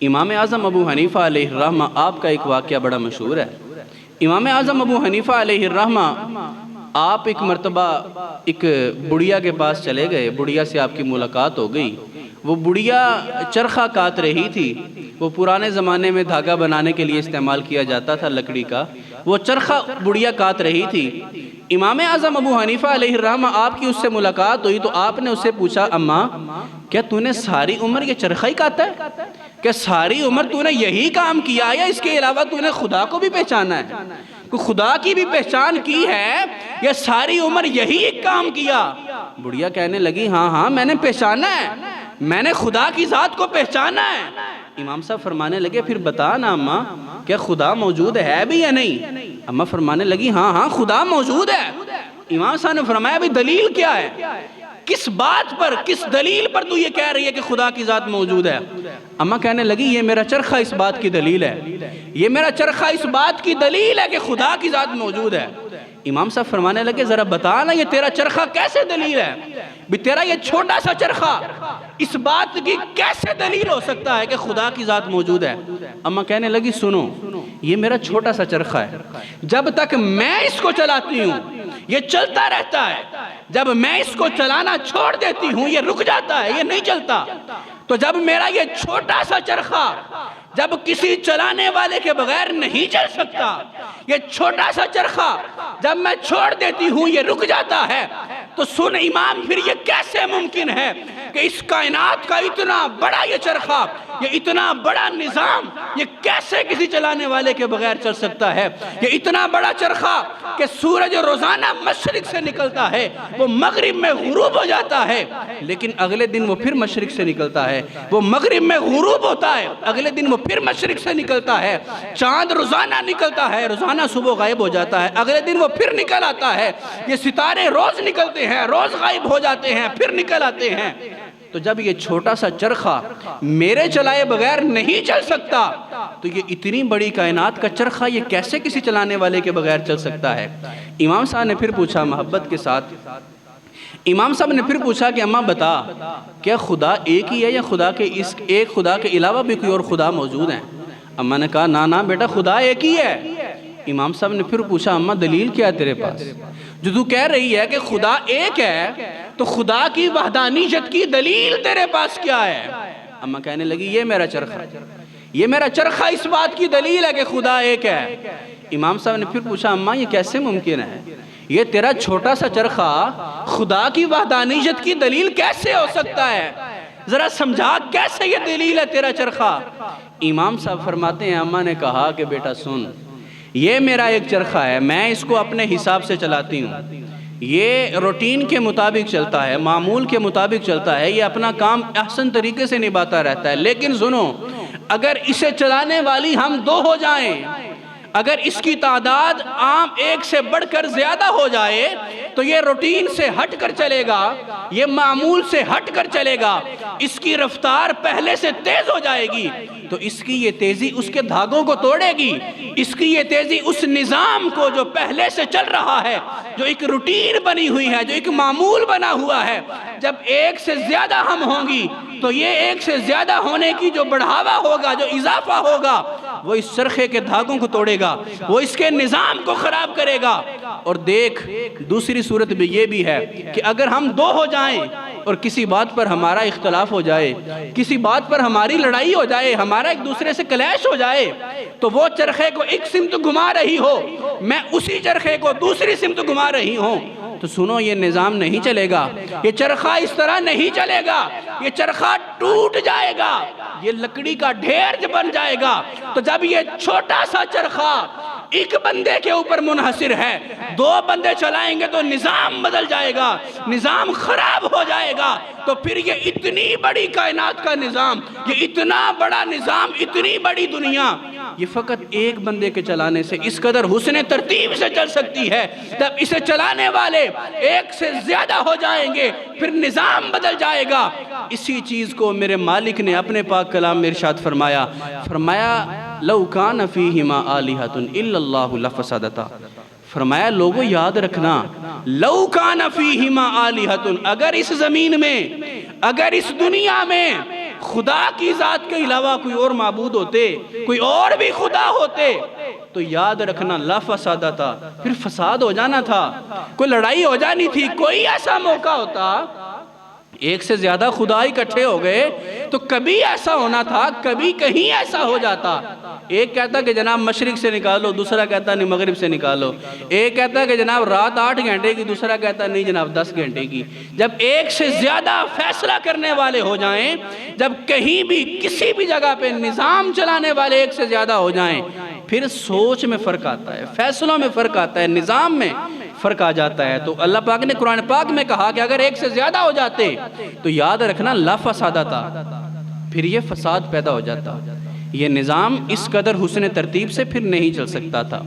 امام اعظم ابو حنیفہ علیہ الرحمہ آپ کا ایک واقعہ بڑا مشہور ہے۔ امام اعظم ابو حنیفہ علیہ الرحمہ آپ ایک مرتبہ ایک بڑھیا کے پاس چلے گئے، بڑھیا سے آپ کی ملاقات ہو گئی۔ وہ بڑھیا چرخہ کاٹ رہی تھی، وہ پرانے زمانے میں دھاگا بنانے کے لیے استعمال کیا جاتا تھا لکڑی کا، وہ چرخہ بڑھیا کاٹ رہی تھی۔ امام اعظم ابو حنیفہ علیہ الرحمہ آپ کی اس سے ملاقات ہوئی تو آپ نے اس سے پوچھا، اماں کیا تو نے ساری عمر یہ چرخہ ہی کاٹا ہے؟ کہ ساری عمر تو نے یہی کام کیا یا اس کے علاوہ تو نے خدا کو بھی پہچانا ہے؟ کوئی خدا کی بھی پہچان کی ہے یا ساری عمر یہی ایک کام کیا؟ بڑھیا کہنے لگی ہاں میں نے پہچانا ہے، میں نے خدا کی ذات کو پہچانا ہے۔ امام صاحب فرمانے لگے پھر بتا نا اماں کیا خدا موجود ہے بھی یا نہیں؟ اماں فرمانے لگی ہاں خدا موجود ہے۔ امام صاحب نے فرمایا بھی دلیل کیا ہے؟ کس بات پر، کس دلیل پر تو یہ کہہ رہی ہے کہ خدا کی ذات موجود ہے؟ اماں کہنے لگی یہ میرا چرخہ اس بات کی دلیل ہے، یہ میرا چرخہ اس بات کی دلیل ہے کہ خدا کی ذات موجود ہے۔ امام صاحب فرمانے لگے ذرا بتا نا یہ تیرا چرخہ کیسے دلیل ہے؟ بھی تیرا یہ چھوٹا سا چرخہ اس بات کی کیسے دلیل ہو سکتا ہے کہ خدا کی ذات موجود ہے؟ اماں کہنے لگی سنو یہ میرا چھوٹا سا چرخہ ہے، جب تک میں اس کو چلاتی ہوں یہ چلتا رہتا ہے، جب میں اس کو چلانا چھوڑ دیتی ہوں یہ رک جاتا ہے، یہ نہیں چلتا۔ تو جب میرا یہ چھوٹا سا چرخہ جب کسی چلانے والے کے بغیر نہیں چل سکتا، یہ چھوٹا سا چرخہ جب میں چھوڑ دیتی ہوں یہ رک جاتا ہے، تو سن امام پھر یہ کیسے ممکن ہے کہ اس کائنات کا اتنا بڑا یہ چرخہ، یہ اتنا بڑا نظام یہ کیسے کسی چلانے والے کے بغیر چل سکتا ہے؟ یہ اتنا بڑا چرخہ کہ سورج روزانہ مشرق سے نکلتا ہے، وہ مغرب میں غروب ہو جاتا ہے، لیکن اگلے دن وہ پھر مشرق سے نکلتا ہے، وہ مغرب میں غروب ہوتا ہے، اگلے دن وہ پھر مشرق سے نکلتا ہے۔ چاند روزانہ نکلتا ہے، روزانہ صبح غائب ہو جاتا ہے، اگلے دن وہ پھر نکل آتا ہے۔ یہ ستارے روز نکلتے ہیں، روز غائب ہو جاتے ہیں، پھر نکل آتے ہیں۔ تو جب یہ چھوٹا سا چرخہ میرے چلائے بغیر نہیں چل سکتا تو یہ اتنی بڑی کائنات کا چرخہ یہ کیسے کسی چلانے والے کے بغیر چل سکتا ہے؟ امام صاحب نے پھر پوچھا محبت کے ساتھ، امام صاحب نے پھر پوچھا کہ اماں بتا کیا خدا ایک ہی ہے یا خدا کے اس ایک خدا کے علاوہ بھی کوئی اور خدا موجود ہیں؟ اماں نے کہا نا بیٹا خدا ایک ہی ہے۔ امام صاحب نے پھر پوچھا اماں دلیل کیا ہے تیرے پاس؟ جو تو کہہ رہی ہے کہ خدا ایک ہے تو خدا کی وحدانیت کی دلیل تیرے پاس کیا ہے؟ اماں کہنے لگی یہ میرا چرخہ، یہ میرا چرخہ اس بات کی دلیل ہے کہ خدا ایک ہے۔ امام صاحب نے پھر پوچھا اماں یہ کیسے ممکن ہے؟ یہ تیرا چھوٹا سا چرخہ خدا کی وحدانیت کی دلیل کیسے ہو سکتا ہے؟ ذرا سمجھا کیسے یہ دلیل ہے تیرا چرخہ؟ امام صاحب فرماتے ہیں اماں نے کہا کہ بیٹا سن، یہ میرا ایک چرخہ ہے، میں اس کو اپنے حساب سے چلاتی ہوں، یہ روٹین کے مطابق چلتا ہے، معمول کے مطابق چلتا ہے، یہ اپنا کام احسن طریقے سے نبھاتا رہتا ہے، لیکن سنو اگر اسے چلانے والی ہم دو ہو جائیں، اگر اس کی تعداد عام ایک سے بڑھ کر زیادہ ہو جائے تو یہ روٹین سے ہٹ کر چلے گا، یہ معمول سے ہٹ کر چلے گا، اس کی رفتار پہلے سے تیز ہو جائے گی تو اس کی یہ تیزی اس کے دھاگوں کو توڑے گی، اس کی یہ تیزی اس نظام کو جو پہلے سے چل رہا ہے، جو ایک روٹین بنی ہوئی ہے، جو ایک معمول بنا ہوا ہے، جب ایک سے زیادہ ہم ہوں گی تو یہ ایک سے زیادہ ہونے کی جو بڑھاوا ہوگا، جو اضافہ ہوگا، وہ اس چرخے کے دھاگوں کو توڑے گا، وہ اس کے نظام کو خراب کرے گا۔ اور دیکھ دوسری صورت میں یہ بھی ہے کہ اگر ہم دو ہو جائیں اور کسی بات پر ہمارا اختلاف ہو جائے، کسی بات پر ہماری لڑائی ہو جائے، ہمارا ایک دوسرے سے کلیش ہو جائے، تو وہ چرخے کو ایک سمت گھما رہی ہو، میں اسی چرخے کو دوسری سمت گھما رہی ہوں، تو سنو یہ نظام نہیں چلے گا، یہ چرخہ اس طرح نہیں چلے گا، یہ چرخہ ٹوٹ جائے گا، یہ لکڑی کا ڈھیر بن جائے گا۔ تو جب یہ چھوٹا سا چرخہ ایک بندے کے اوپر منحصر ہے، دو بندے چلائیں گے تو نظام بدل جائے گا، نظام خراب ہو جائے گا، تو پھر یہ اتنی بڑی کائنات کا نظام، یہ اتنا بڑا نظام، اتنی بڑی دنیا، یہ فقط ایک بندے کے چلانے سے اس قدر حسن ترتیب سے چل سکتی ہے۔ جب اسے چلانے والے ایک سے زیادہ ہو جائیں گے پھر نظام بدل جائے گا۔ اسی چیز کو میرے مالک نے اپنے پاک کلام میں ارشاد فرمایا، لو کان فیہما آلہۃ الا اللہ لفسدتا، فرمایا لوگوں یاد رکھنا، لو کان فیہما آلہۃ، اگر اس زمین میں، اگر اس دنیا میں خدا کی ذات کے علاوہ کوئی اور معبود ہوتے، کوئی اور بھی خدا ہوتے، تو یاد رکھنا لا فسادہ تھا، پھر فساد ہو جانا تھا، کوئی لڑائی ہو جانی تھی۔ کوئی ایسا موقع ہوتا، ایک سے زیادہ خدا اکٹھے ہو گئے تو کبھی ایسا ہونا تھا، کبھی کہیں ایسا ہو جاتا، ایک کہتا کہ جناب مشرق سے نکالو، دوسرا کہتا نہیں مغرب سے نکالو، ایک کہتا کہ جناب رات 8 گھنٹے کی، دوسرا کہتا نہیں جناب 10 گھنٹے کی۔ جب ایک سے زیادہ فیصلہ کرنے والے ہو جائیں، جب کہیں بھی کسی بھی جگہ پہ نظام چلانے والے ایک سے زیادہ ہو جائیں، پھر سوچ میں فرق آتا ہے، فیصلوں میں فرق آتا ہے، نظام میں فرق آ جاتا ہے۔ تو اللہ پاک نے قرآن پاک میں کہا کہ اگر ایک سے زیادہ ہو جاتے تو یاد رکھنا لا فسادہ تھا، پھر یہ فساد پیدا ہو جاتا، یہ نظام اس قدر حسن ترتیب سے پھر نہیں چل سکتا تھا۔